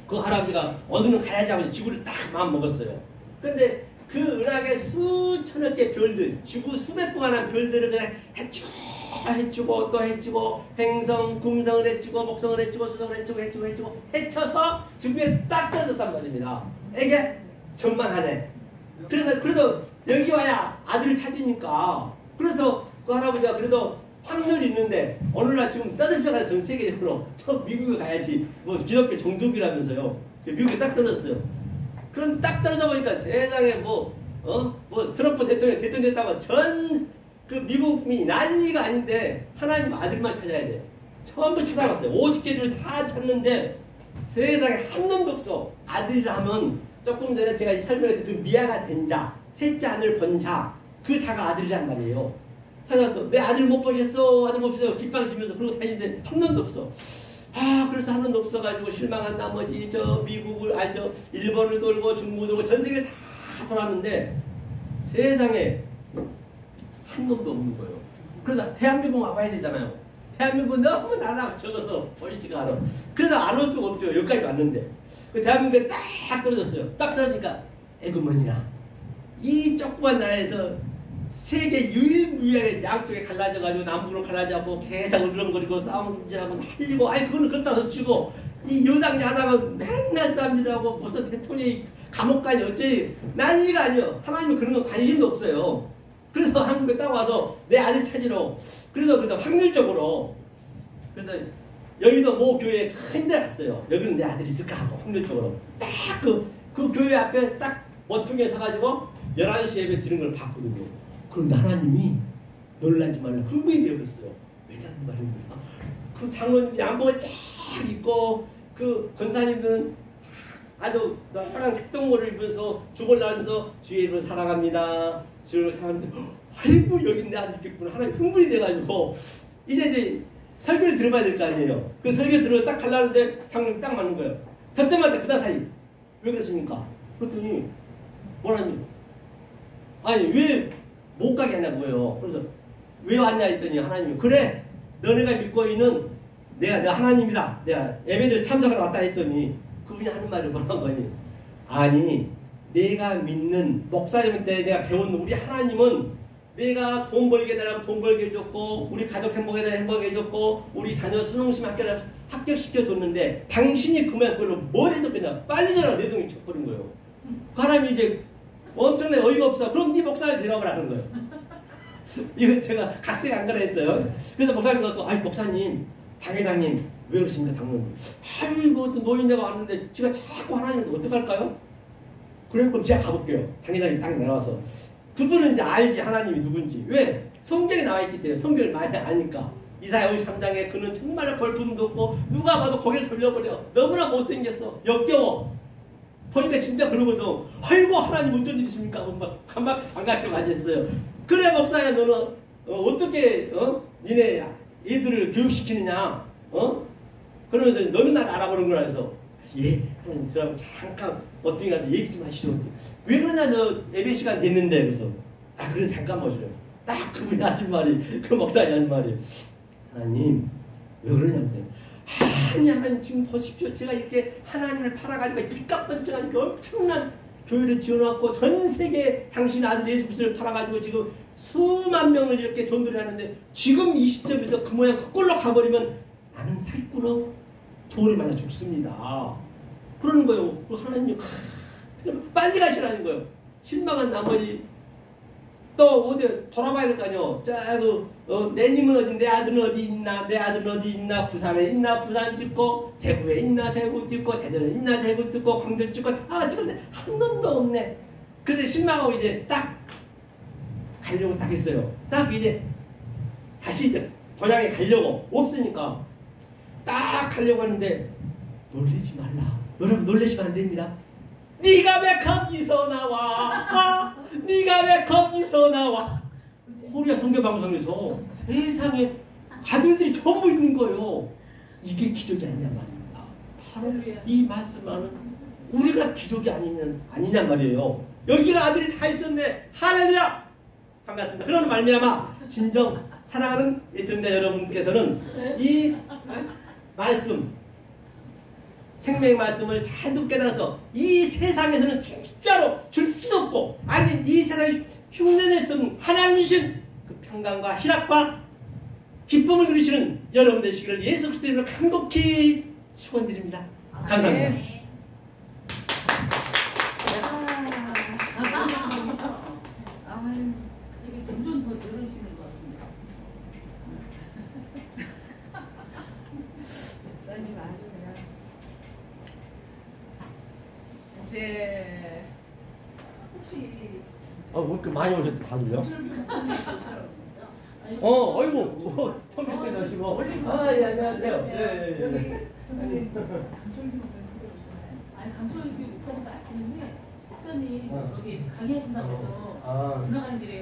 그 할아버지가 어디는 가야지 하고 지구를 딱 마음 먹었어요. 그런데 그 은하계 수천억 개 별들, 지구 수백 번한 별들을 그냥 해치고 또 해치고, 행성, 금성을 해치고, 목성을 해치고, 수성을 해치고 해쳐서 지구에 딱 떨어졌단 말입니다. 이게 전망하네. 그래도 여기 와야 아들을 찾으니까. 그래서 그 할아버지가 그래도 확률이 있는데 어느 날 지금 떠들어가서 전 세계적으로 저 미국에 가야지, 뭐 기독교 종족이라면서요. 미국에 딱 떨어졌어요. 그럼 딱 떨어져 보니까 세상에 뭐 트럼프 대통령 됐다고 전 그 미국이 난리가 아닌데 하나님 아들만 찾아야 돼. 전부 찾아봤어요. 50개를 다 찾는데 세상에 한 놈도 없어. 아들이라 하면 조금 전에 제가 설명했던 그 미아가 된 자, 셋째 아들 번 자, 그 자가 아들이란 말이에요. 찾아왔어. 내 아들 못 보셨어? 아들 못 보셨어? 뒷방지면서 그러고 다니는데 한 놈도 없어. 그래서 한 놈도 없어가지고 실망한 나머지 일본을 돌고 중국을 돌고 전 세계를 다 돌았는데 세상에 한 놈도 없는 거예요. 그러다 대한민국 와봐야 되잖아요. 대한민국 너무 나라가 적어서 보이지가 않아. 그러다 안 올 수가 없죠. 여기까지 왔는데. 그 대한민국에 딱 떨어졌어요. 딱 떨어지니까 에그머니나 이 조그만 나라에서 세계 유일무이하게 양쪽에 갈라져가지고 남북으로 갈라져고 계속 울렁거리고 싸움질하고 날리고, 그거는 그렇다고 치고 이 여당 야당은 맨날 싸움질하고 무슨 대통령이 감옥 가니 어째 난리가 아니에요. 하나님은 그런 거 관심도 없어요. 그래서 한국에 딱 와서 내 아들 찾으러, 그래도 확률적으로 여의도 모 교회에 큰 데 갔어요. 여기는 내 아들이 있을까 하고 확률적으로 딱 그 교회 앞에 딱 원통에 서가지고 11시 예배 드리는 걸 봤거든요. 그런데 하나님이 놀라지 말라 흥분이 되어버렸어요. 왜냐는 말입니다. 그 장로님 양복을 쫙 입고 그 권사님들은 아주 노란 색동모를 입으면서 주벌나면서 주의 이름을 사랑합니다. 주를 사랑합니다. 아이고 여기 내 아들 있겠구나. 하나님 흥분이 돼가지고 이제 설교를 들어봐야 될 거 아니에요. 그 설교 들어 딱 가려는데 장로님 딱 맞는 거예요. 그때마다 그다 사이 왜 그랬습니까? 그랬더니 뭐라니? 아니 왜 못 가게 하냐고요. 그래서 왜 왔냐 했더니 하나님이 그래 너네가 믿고 있는 내가 너 하나님이다. 내가 예배를 참석하러 왔다 했더니 그분이 하는 말이 뭐라는 거니? 아니 내가 믿는 목사님한테 내가 배운 우리 하나님은 내가 돈 벌게 해달라면 돈 벌게 해줬고 우리 가족 행복에 대해 행복해 해줬고 우리 자녀 수능심 합격시켜줬는데 당신이 그러면 그걸로 뭘 해줬겠냐? 빨리 전화 내동이 쳐버린 거예요. 그 사람이 이제 엄청나게 어이가 없어. 그럼 네 목사를 데려가라는 거예요. 이건 제가 각색 안 가라 했어요. 그래서 목사님 갖고 아이 목사님 당회장님 왜 그러십니까 당원님? 아이고 어떤 노인네가 왔는데 제가 자꾸 하나님한테 어떡할까요? 그래 그럼 제가 가볼게요. 당회장님 딱 내려와서 그분은 이제 알지 하나님이 누군지. 왜? 성경에 나와있기 때문에 성경을 많이 아니까. 이사야 53장에 그는 정말 벌품도 없고 누가 봐도 거기를 돌려버려. 너무나 못생겼어. 역겨워. 보니까 진짜 그러거든. 아이고 하나님 어쩐 일이십니까? 막 반갑게 맞이했어요. 그래 목사야 너는 어떻게 니네 애들을 교육시키느냐? 그러면서 너는 날 알아보는 거라 해서 예 하나님 저하고 잠깐 어떻게 가서 얘기 좀 하시죠. 왜 그러냐 너 예배 시간 됐는데 그래서 그래 잠깐 보시려. 딱 그분이 하신 말이 그 목사님 하는 말이 하나님 왜 그러냐는데 아니 하나님 지금 보십시오. 제가 이렇게 하나님을 팔아가지고 빚값번쩍하니까 엄청난 교회를 지어놨고 전 세계 당신 아들 예수 그리스도를 팔아가지고 지금 수만 명을 이렇게 전도를 하는데 지금 이 시점에서 그 모양 그 꼴로 가버리면 나는 살구로 돌을 맞아 죽습니다. 그러는 거예요. 그 하나님이 빨리 가시라는 거예요. 실망한 나머지 또 어디 돌아봐야 될 거 아니요. 자, 내 님은 어디, 내 아들은 어디 있나, 내 아들은 어디 있나, 부산에 있나, 부산 찍고, 대구에 있나, 대구 찍고, 대전에 있나, 대구 찍고, 광주 찍고, 다 찍었는데, 한 놈도 없네. 그래서 실망하고 이제 딱 가려고 딱 했어요. 딱 이제 다시 이제 본향에 가려고, 없으니까 딱 가려고 하는데, 놀리지 말라. 여러분 놀리시면 안 됩니다. 네가 왜 거기서 나와? 네가 왜 거기서 나와? 코리아 선교방송에서 세상에 아들들이 전부 있는 거예요. 이게 기적이 아니냐 말입니다. 바로 이 말씀만은 우리가 기적이 아니냐 말이에요. 여기가 아들이 다 있었네. 할렐루야! 반갑습니다. 그런 말미암아 진정 사랑하는 예정자 여러분께서는 이 말씀 생명의 말씀을 잘도 깨달아서 이 세상에서는 진짜로 줄 수도 없고 아니 이 세상에 흉내낼 수 없는 하나님이신 그 평강과 희락과 기쁨을 누리시는 여러분 되시기를 예수 그리스도 이름으로 간곡히 축원드립니다. 감사합니다. 이게 점점 더 늘으시는 것 같습니다. 목사님 아주 그냥 이제 혹시 왜 이렇게 많이 오셨대 다들요? 아이고 컴퓨터 나시고 예 안녕하세요. 예. 아니 강철규 목사님도 아시는데 목사님 저기 강의하신다고 해서 지나가는 길에